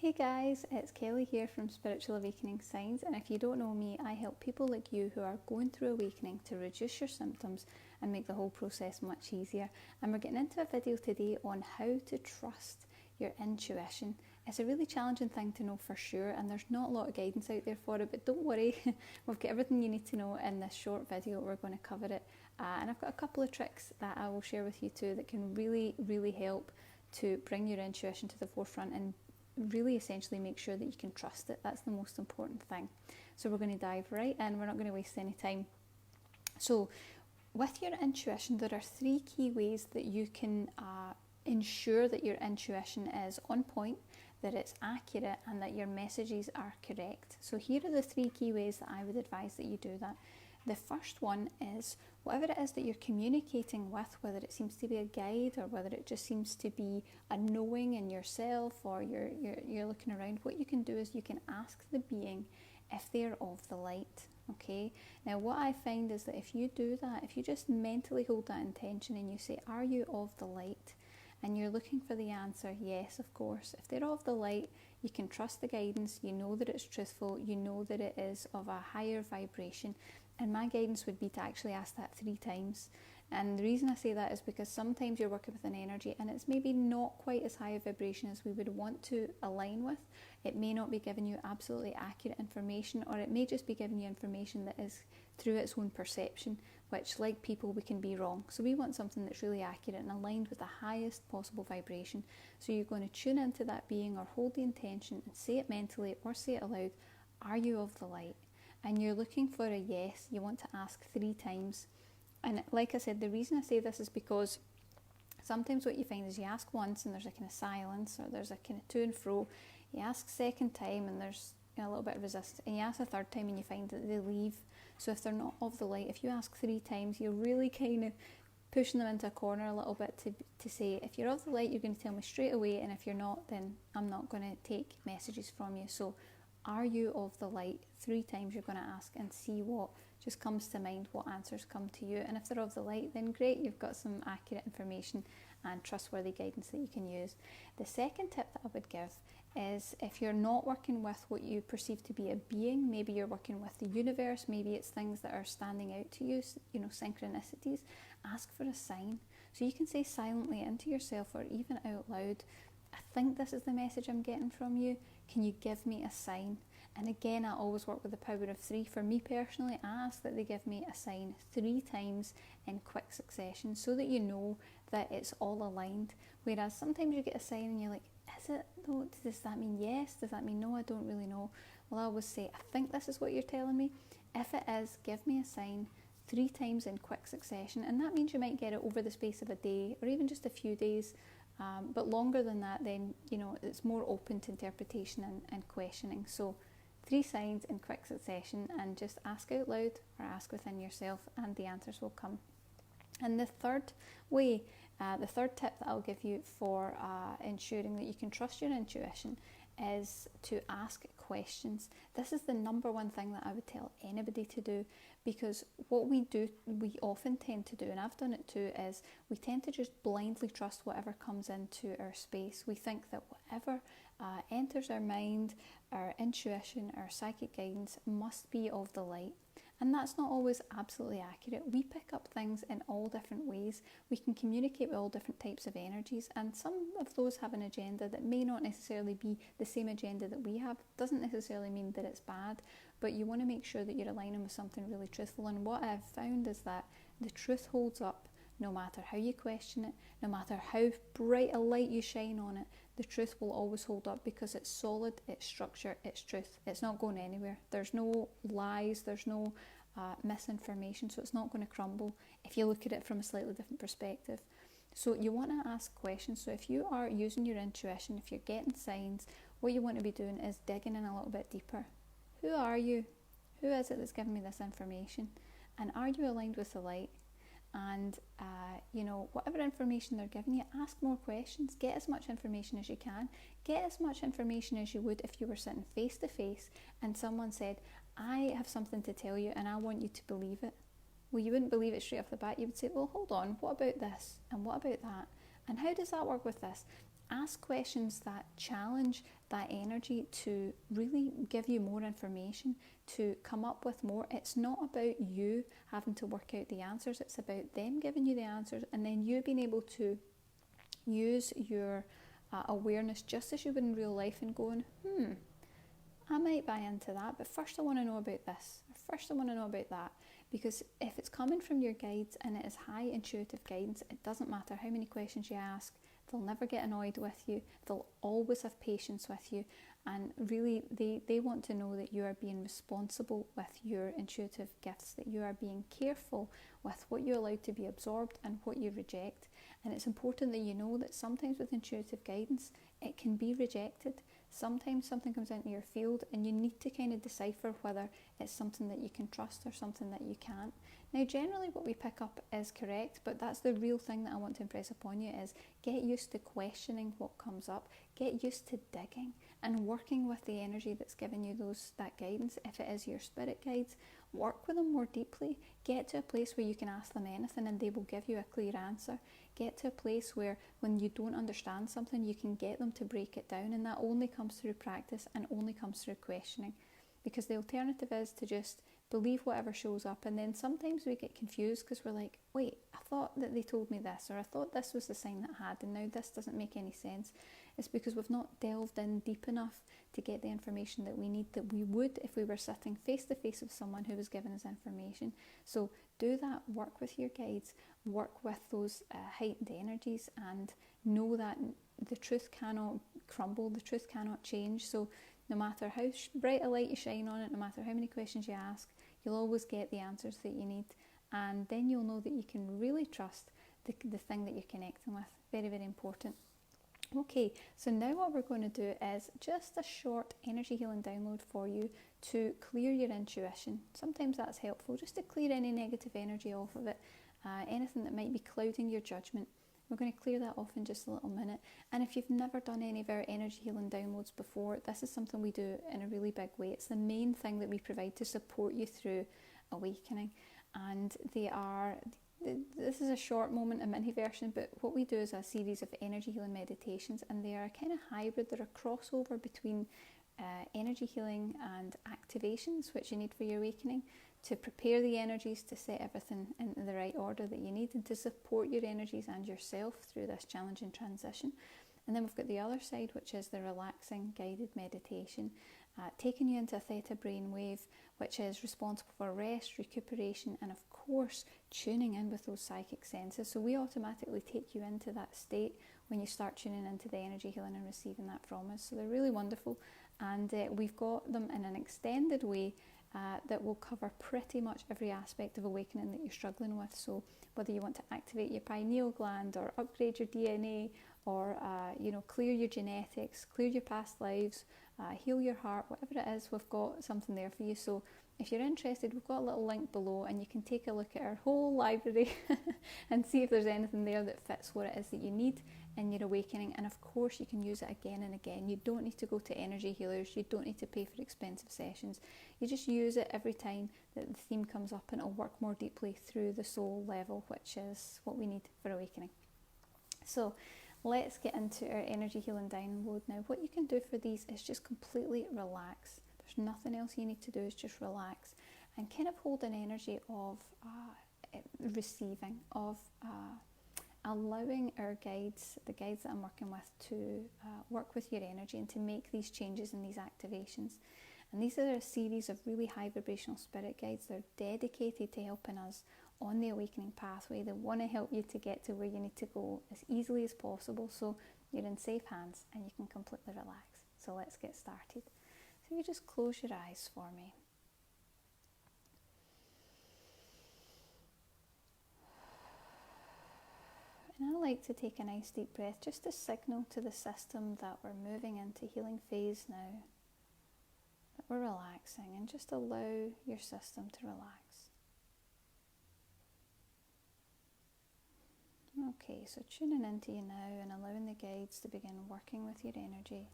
Hey guys, it's Kelly here from Spiritual Awakening Signs, and if you don't know me, I help people like you who are going through awakening to reduce your symptoms and make the whole process much easier. And we're getting into a video today on how to trust your intuition. It's a really challenging thing to know for sure, and there's not a lot of guidance out there for it, but don't worry, we've got everything you need to know in this short video. We're going to cover it, and I've got a couple of tricks that I will share with you too that can really help to bring your intuition to the forefront and really essentially make sure that you can trust it. That's the most important thing. So we're going to dive right in. We're not going to waste any time. So with your intuition, there are three key ways that you can ensure that your intuition is on point, that it's accurate, and that your messages are correct. So here are the three key ways that I would advise that you do that. The first one is whatever it is that you're communicating with, whether it seems to be a guide or whether it just seems to be a knowing in yourself or you're looking around, what you can do is you can ask the being if they're of the light. Okay, now what I find is that if you do that, if you just mentally hold that intention and you say, are you of the light? And you're looking for the answer, yes, of course. If they're of the light, you can trust the guidance, you know that it's truthful, you know that it is of a higher vibration. And my guidance would be to actually ask that 3 times. And the reason I say that is because sometimes you're working with an energy and it's maybe not quite as high a vibration as we would want to align with. It may not be giving you absolutely accurate information, or it may just be giving you information that is through its own perception, which, like people, we can be wrong. So we want something that's really accurate and aligned with the highest possible vibration. So you're going to tune into that being or hold the intention and say it mentally or say it aloud, are you of the light? And you're looking for a yes. You want to ask 3 times. And like I said, the reason I say this is because sometimes what you find is you ask once and there's a kind of silence, or there's a kind of to and fro. You ask second time and there's a little bit of resistance, and you ask a third time and you find that they leave. So if they're not of the light, if you ask 3 times, you're really kind of pushing them into a corner a little bit to say, if you're of the light, you're going to tell me straight away, and if you're not, then I'm not going to take messages from you. So are you of the light? 3 times you're going to ask and see what just comes to mind, what answers come to you. And if they're of the light, then great, you've got some accurate information and trustworthy guidance that you can use. The second tip that I would give is, if you're not working with what you perceive to be a being, maybe you're working with the universe, maybe it's things that are standing out to you, synchronicities, ask for a sign. So you can say silently into yourself or even out loud, I think this is the message I'm getting from you. Can you give me a sign? And again, I always work with the power of 3. For me personally, I ask that they give me a sign 3 times in quick succession so that you know that it's all aligned. Whereas sometimes you get a sign and you're like, is it though? Does that mean yes? Does that mean no? I don't really know. Well, I always say, I think this is what you're telling me. If it is, give me a sign 3 times in quick succession. And that means you might get it over the space of a day or even just a few days. But longer than that, then, it's more open to interpretation and questioning. So 3 signs in quick succession, and just ask out loud or ask within yourself, and the answers will come. And the third way, the third tip that I'll give you for ensuring that you can trust your intuition is to ask questions. This is the number one thing that I would tell anybody to do, because what we often tend to do, and I've done it too, is we tend to just blindly trust whatever comes into our space. We think that whatever enters our mind, our intuition, our psychic guidance must be of the light. And that's not always absolutely accurate. We pick up things in all different ways. We can communicate with all different types of energies, and some of those have an agenda that may not necessarily be the same agenda that we have. Doesn't necessarily mean that it's bad, but you want to make sure that you're aligning with something really truthful. And what I've found is that the truth holds up no matter how you question it, no matter how bright a light you shine on it. The truth will always hold up because it's solid, it's structure, it's truth. It's not going anywhere. There's no lies, there's no misinformation, so it's not going to crumble if you look at it from a slightly different perspective. So you want to ask questions. So if you are using your intuition, if you're getting signs, what you want to be doing is digging in a little bit deeper. Who are you? Who is it that's giving me this information? And are you aligned with the light? And whatever information they're giving you, ask more questions. Get as much information as you can. Get as much information as you would if you were sitting face to face and someone said, I have something to tell you and I want you to believe it. Well, you wouldn't believe it straight off the bat. You would say, well, hold on, what about this? And what about that? And how does that work with this? ask questions that challenge that energy to really give you more information, to come up with more. It's not about you having to work out the answers, it's about them giving you the answers, and then you being able to use your awareness just as you would in real life and going, I might buy into that, but first I want to know about this, or first I want to know about that. Because if it's coming from your guides and it is high intuitive guidance, it doesn't matter how many questions you ask, they'll never get annoyed with you, they'll always have patience with you, and really they want to know that you are being responsible with your intuitive gifts, that you are being careful with what you allow to be absorbed and what you reject. And it's important that you know that sometimes with intuitive guidance, it can be rejected. Sometimes something comes into your field and you need to kind of decipher whether it's something that you can trust or something that you can't. Now, generally what we pick up is correct, but that's the real thing that I want to impress upon you is get used to questioning what comes up, get used to digging and working with the energy that's giving you that guidance. If it is your spirit guides, work with them more deeply. Get to a place where you can ask them anything and they will give you a clear answer. Get to a place where when you don't understand something, you can get them to break it down, and that only comes through practice and only comes through questioning. Because the alternative is to just believe whatever shows up, and then sometimes we get confused because we're like, wait, I thought that they told me this, or I thought this was the sign that I had, and now this doesn't make any sense. It's because we've not delved in deep enough to get the information that we need, that we would if we were sitting face to face with someone who was giving us information. So do that, work with your guides, work with those heightened energies, and know that the truth cannot crumble, the truth cannot change. So no matter how bright a light you shine on it, no matter how many questions you ask, you'll always get the answers that you need, and then you'll know that you can really trust the thing that you're connecting with. Very, very important. Okay, so now what we're going to do is just a short energy healing download for you to clear your intuition. Sometimes that's helpful, just to clear any negative energy off of it, anything that might be clouding your judgment. We're going to clear that off in just a little minute. And if you've never done any of our energy healing downloads before, this is something we do in a really big way. It's the main thing that we provide to support you through awakening. And this is a short moment, a mini version, but what we do is a series of energy healing meditations, and they are kind of hybrid. They're a crossover between energy healing and activations, which you need for your awakening, to prepare the energies, to set everything in the right order that you need, and to support your energies and yourself through this challenging transition. And then we've got the other side, which is the relaxing guided meditation, taking you into a theta brainwave, which is responsible for rest, recuperation, and of course tuning in with those psychic senses. So we automatically take you into that state when you start tuning into the energy healing and receiving that from us. So they're really wonderful, and we've got them in an extended way that will cover pretty much every aspect of awakening that you're struggling with. So whether you want to activate your pineal gland, or upgrade your DNA, or clear your genetics, clear your past lives, heal your heart, whatever it is, we've got something there for you. So if you're interested, we've got a little link below, and you can take a look at our whole library and see if there's anything there that fits what it is that you need in your awakening. And of course you can use it again and again. You don't need to go to energy healers, you don't need to pay for expensive sessions. You just use it every time that the theme comes up, and it'll work more deeply through the soul level, which is what we need for awakening. So let's get into our energy healing download now. What you can do for these is just completely relax. There's nothing else you need to do, is just relax and kind of hold an energy of receiving, of allowing our guides, the guides that I'm working with, to work with your energy and to make these changes and these activations. And these are a series of really high vibrational spirit guides. They're dedicated to helping us on the awakening pathway. They want to help you to get to where you need to go as easily as possible, so you're in safe hands and you can completely relax. So let's get started. So you just close your eyes for me. And I like to take a nice deep breath just to signal to the system that we're moving into healing phase now, that we're relaxing, and just allow your system to relax. Okay, so tuning into you now and allowing the guides to begin working with your energy.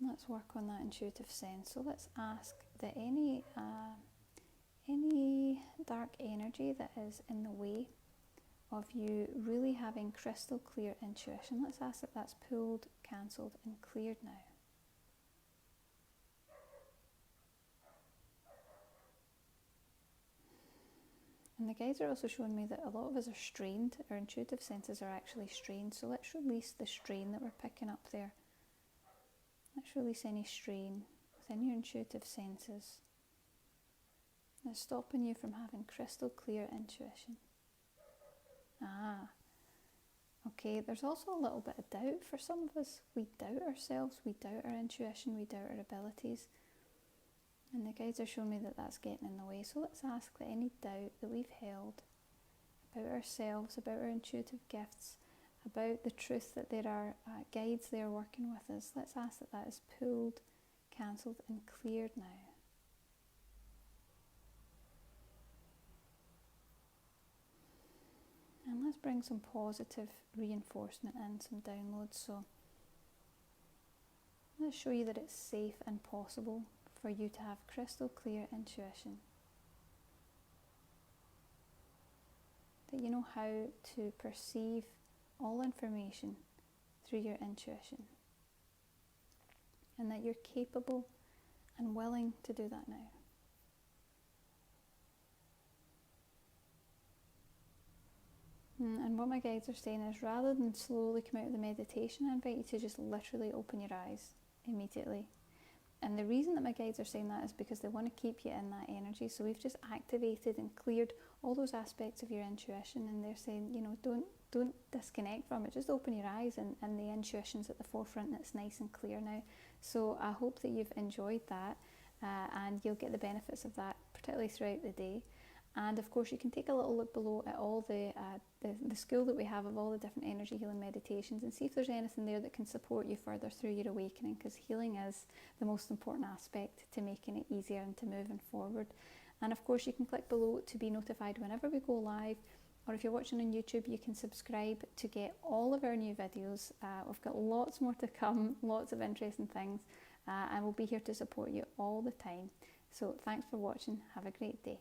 Let's work on that intuitive sense. So let's ask that any dark energy that is in the way of you really having crystal clear intuition. Let's ask that that's pulled, cancelled and cleared now. And the guides are also showing me that a lot of us are strained. Our intuitive senses are actually strained. So let's release the strain that we're picking up there. Let's release any strain within your intuitive senses that's stopping you from having crystal clear intuition. Okay, there's also a little bit of doubt for some of us. We doubt ourselves, we doubt our intuition, we doubt our abilities. And the guides are showing me that that's getting in the way. So let's ask that any doubt that we've held about ourselves, about our intuitive gifts, about the truth that there are guides there working with us, let's ask that that is pulled, cancelled and cleared now. And let's bring some positive reinforcement in, some downloads. So let's show you that it's safe and possible for you to have crystal clear intuition. That you know how to perceive all information through your intuition. And that you're capable and willing to do that now. And what my guides are saying is, rather than slowly come out of the meditation, I invite you to just literally open your eyes immediately. And the reason that my guides are saying that is because they want to keep you in that energy. So we've just activated and cleared all those aspects of your intuition, and they're saying, you know, don't disconnect from it. Just open your eyes, and the intuition's at the forefront, and it's nice and clear now. So I hope that you've enjoyed that, and you'll get the benefits of that, particularly throughout the day. And of course, you can take a little look below at all the school that we have of all the different energy healing meditations, and see if there's anything there that can support you further through your awakening, because healing is the most important aspect to making it easier and to moving forward. And of course, you can click below to be notified whenever we go live, or if you're watching on YouTube, you can subscribe to get all of our new videos. We've got lots more to come, lots of interesting things, and we'll be here to support you all the time. So thanks for watching. Have a great day.